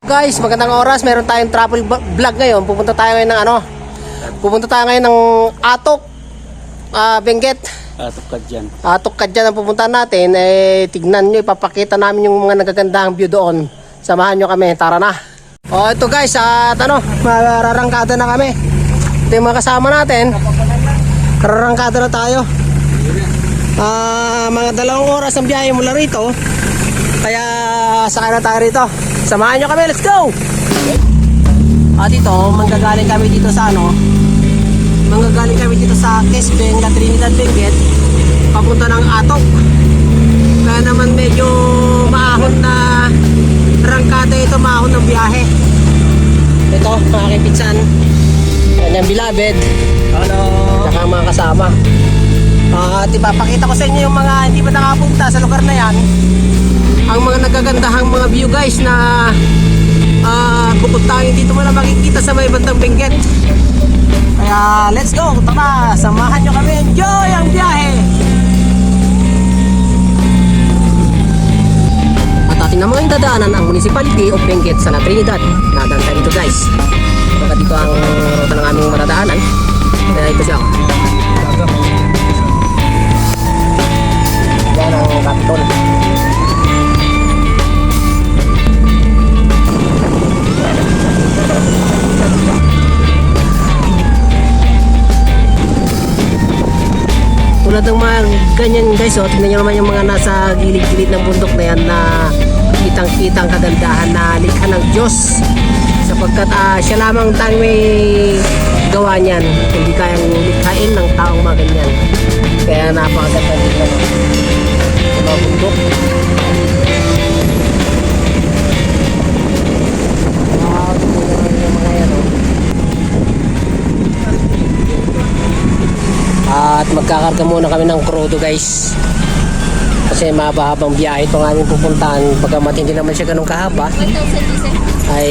Guys, magandang oras. Meron tayong travel vlog ngayon. Pupunta tayo ngayon ng Atok, Benguet. Atok ka dyan. Atok ka dyan ang pupuntahan natin. Tignan nyo, ipapakita namin yung mga nagagandahang view doon. Samahan nyo kami, tara na. Ito guys, mararangkada na kami. Ito yung mga kasama natin. Mararangkada na tayo. Mga 2 oras ang biyahe mula rito. Kaya sakay na tayo rito. Samahan nyo kami, let's go! At ito, manggagaling kami dito sa Quezben, Trinidad, Benguet, papunta ng Atok. Kaya naman medyo maahon na rangkada ito, maahon ng biyahe. Ito, mga kipitsan, kanyang bilabed. Hello! Saka mga kasama. At ipapakita ko sa inyo yung mga hindi pa nakapunta sa lugar na yan. Ang mga nagagandahang mga view guys na bukod tanging dito mo na makikita sa may bandang Benguet. Kaya let's go, tara, samahan nyo kami, enjoy ang biyahe. At ating namang dadaanan ang municipality of Benguet sa Trinidad. Nadaan tayo dito guys. Baka dito ang ruta ng aming madadaanan. Kaya ito siya. Yan ang Capitol. Tulad ng mga ganyan guys, tingnan nyo naman yung mga nasa gilid-gilid ng bundok na yan na kitang-kitang kagandahan na likha ng Diyos, sapagkat siya lamang tanging may gawa niyan, hindi kayang likhain ng taong mga ganyan. Kaya napakaganda dito sa mga bundok. At magkakarga muna kami ng crudo guys, kasi mabahabang biyahe itong aming pupuntahan. Pagkamat hindi naman siya ganun kahaba, ay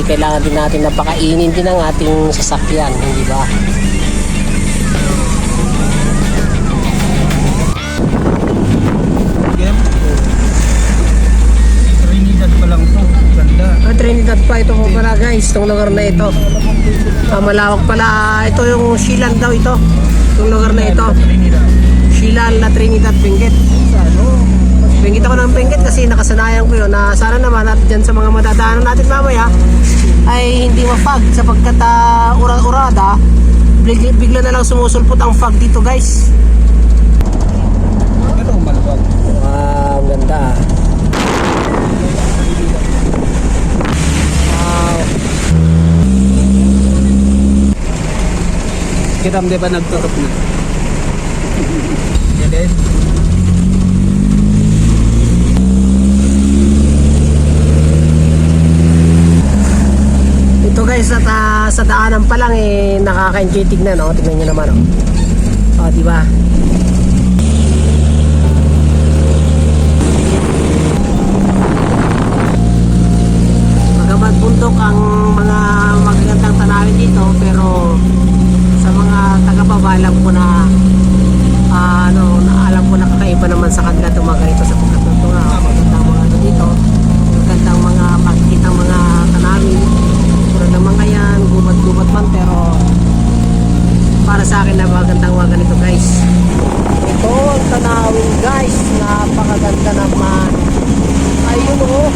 kailangan din natin na pakainin din ang ating sasakyan, hindi ba? Trinidad pa lang to. Ganda. Trinidad pa ito po pala guys, itong lugar na ito. Malawak pala. Ito yung Silan daw ito. Itong lugar na ito, Silan na Trinidad, Benguet. Benguet ako ng Benguet kasi nakasanayan ko yun na sana naman at dyan sa mga madadaanan natin mamaya ay hindi ma-fog, sapagkat urada bigla na lang sumusulpot ang fog dito guys. Pero maluwag. Wow, ang ganda. Wow. Kiram di ba nagtutok na? Yan. Ito guys, at sa daanan pa lang nakaka-enjoy tignan, no? Tignan nyo naman, oh. Diba? Magabat bundok ang mga magagandang tanawin dito, pero sa mga taga-baba alam ko na alam ko na kakaiba naman sa kanila itong mga ganito, sa pagkatuto nga magandang mga dito, magandang mga makikita mga tanawin tulad ng mga yan, gubat-gubat man, pero para sa akin na magandang mga ganito guys. Ito ang tanawin guys, napakaganda naman. Ayun oh.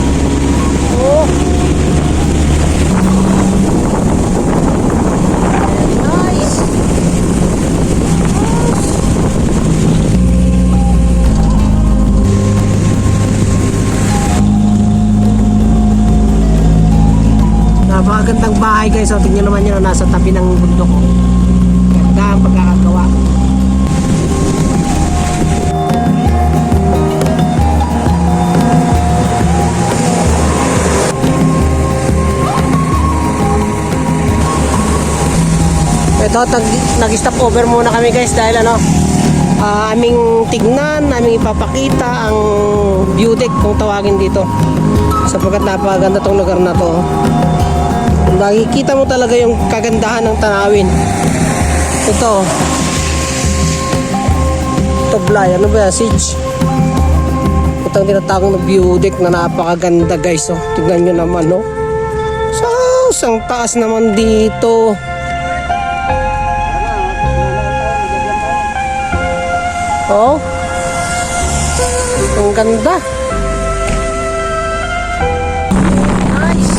Napakagandang bahay guys, tingnan naman yun, nasa tabi ng bundok. Ganda ang pagkakagawa. Ito, nag-stop over muna kami guys dahil aming tignan, aming ipapakita ang view deck kung tawagin dito, sapagkat napakaganda tong lugar na to. Nakikita mo talaga yung kagandahan ng tanawin. Ito Toblay, ano ba yan? Siege. Ito ang tinatawag na view deck na napakaganda guys. Oh. Tignan nyo naman, no? ang taas naman dito. Oh. Ang ganda. Nice.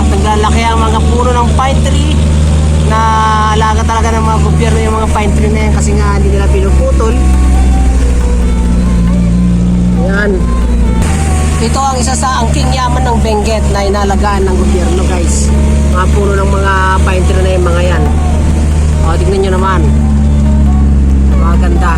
At naglalaki ang mga puno ng pine tree na alaga talaga ng mga gobyerno yung mga pine tree na yan kasi nga hindi nila pinuputol. Yan. Ito ang isa sa angking yaman ng Benguet na inalagaan ng gobyerno, guys. Mga puno ng mga pine tree na yung mga yan. O, tignan nyo naman. Mga ganda.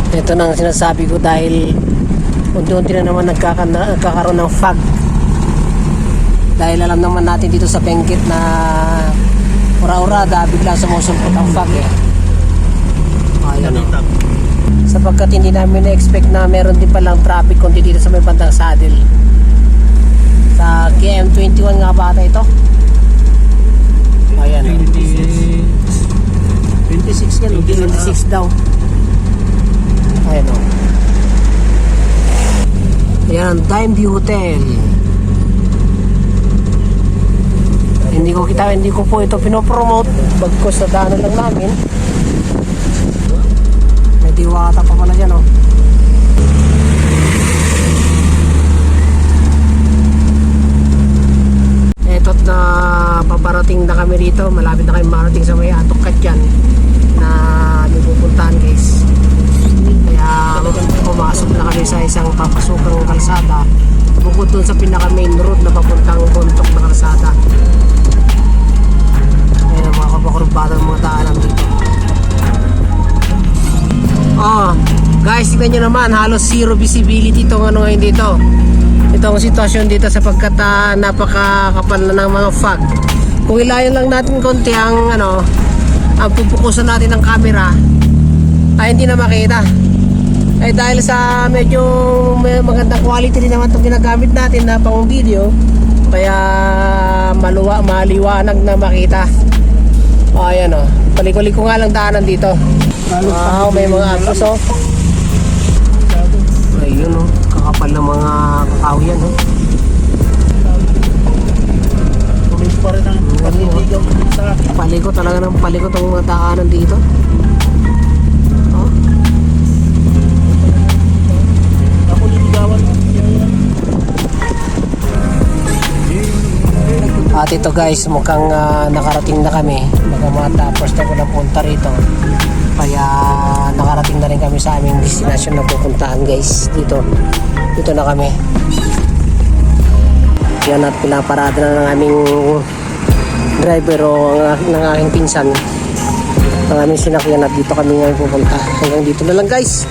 Ito na ang sinasabi ko dahil unti-unti na naman nagkakaroon ng fog. Dahil alam naman natin dito sa Benguet na ura-urada biglang sumusulpot ang fog eh. Ayan o. Sapagkat hindi namin na-expect na meron din palang traffic kundi dito sa may bandang saddle. Sa KM21 nga ba ata ito? Ayan o. 26 yan. 26 daw. Ayan o. Ayan, Dime View Hotel. Hindi ko po ito pinopromote. Bagkos sa daanan lang namin. May diwata pa pala dyan o. Eto't na paparating na kami rito. Malapit na kami marating sa may Atok Katyan na may pupuntahan, guys. Kaya pumasok na kami sa isang papasukang kalsada bukod dun sa pinaka main road na papuntang Bontok na kalsada. Ayan ang mga kapakurbada ng mga daanan dito. Guys, tignan nyo naman, halos zero visibility itong ano ngayon dito. Itong sitwasyon dito sapagkat napakakapal na ng mga fog. Kung ilayan lang natin konti ang ang pupukusan natin ng camera ay hindi na makita. Ay dahil sa medyo magandang quality rin naman itong ginagamit natin na pang video, kaya maliwanag na makita. Ayan o, palikuli ko nga lang daanan dito. Wow, may mga agos o. Ayun o, kakapal na mga kakawiyan o. Paliko talaga ng paliko itong mga daanan dito. At ito guys, mukhang nakarating na kami. Matapos na ko na punta rito. Kaya nakarating na rin kami sa aming destination na pupuntahan, guys. Dito na kami. Yan, at pinaparada na ng aming driver o ng aking pinsan. Ang aming sinakyan at dito kami ngayon pupunta. Hanggang dito na lang, guys.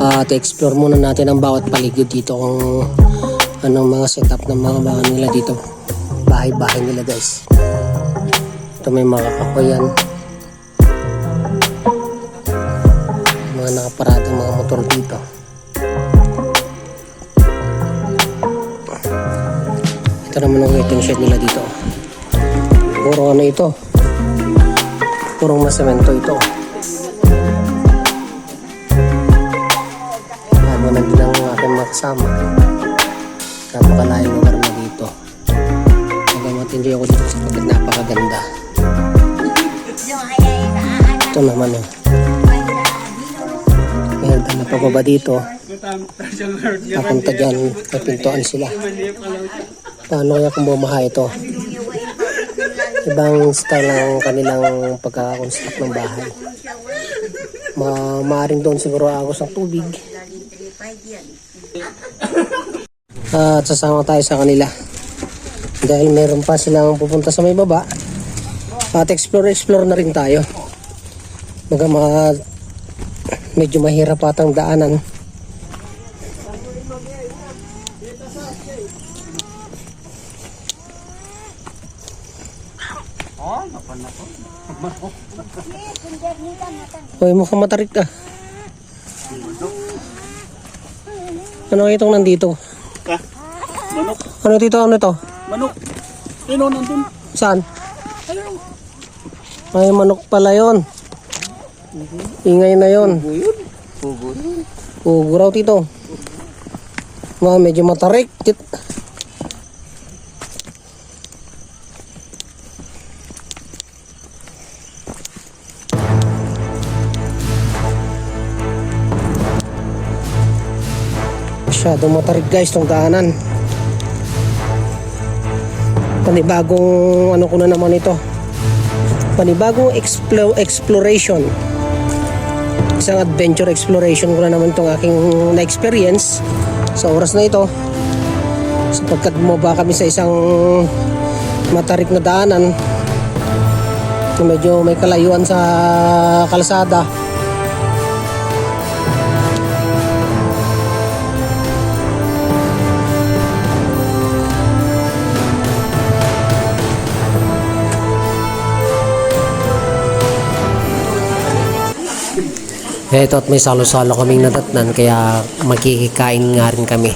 At explore muna natin ang bawat paligid dito kung anong mga setup ng mga bahay nila dito, bahay-bahay nila, guys. Ito may mga kakakoyan, mga nakaparadang mga motor dito. Ito naman ang waiting shed nila dito. Puro ano ito, purong masemento ito. Nandun ang aking mga kasama. Napakalayong lugar na dito. Nag-enjoy ako dito sapagkat napakaganda. Ito naman May hagdan na pababa dito. Papunta dyan, may pintuan sila. Paano kaya kung bumaha ito? Ibang style ang kanilang pagkakakonstruct ng bahay. Maaring doon siguro agos ng tubig. At sasama tayo sa kanila. Dahil meron pa silang pupunta sa may baba. At explore na rin tayo. Medyo mahirap atang daanan. Hoy, mukhang matarik ka. Ano itong nandito? Manok. Ano dito? Ano ito? Manok. Sino nandun? Saan? Ay, manok pala yon. Ingay na yon. Pugo. Pugo raw dito. Medyo matarik. Masyadong matarik guys tong daanan. Panibagong ano ko na naman ito. Panibagong exploration. Isang adventure exploration ko na naman itong aking na-experience sa oras na ito. Sapagkat bumaba kami sa isang matarik na daanan. Medyo may kalayuan sa kalsada. Ito at may salo-salo kaming nadatnan kaya magkikikain nga rin kami.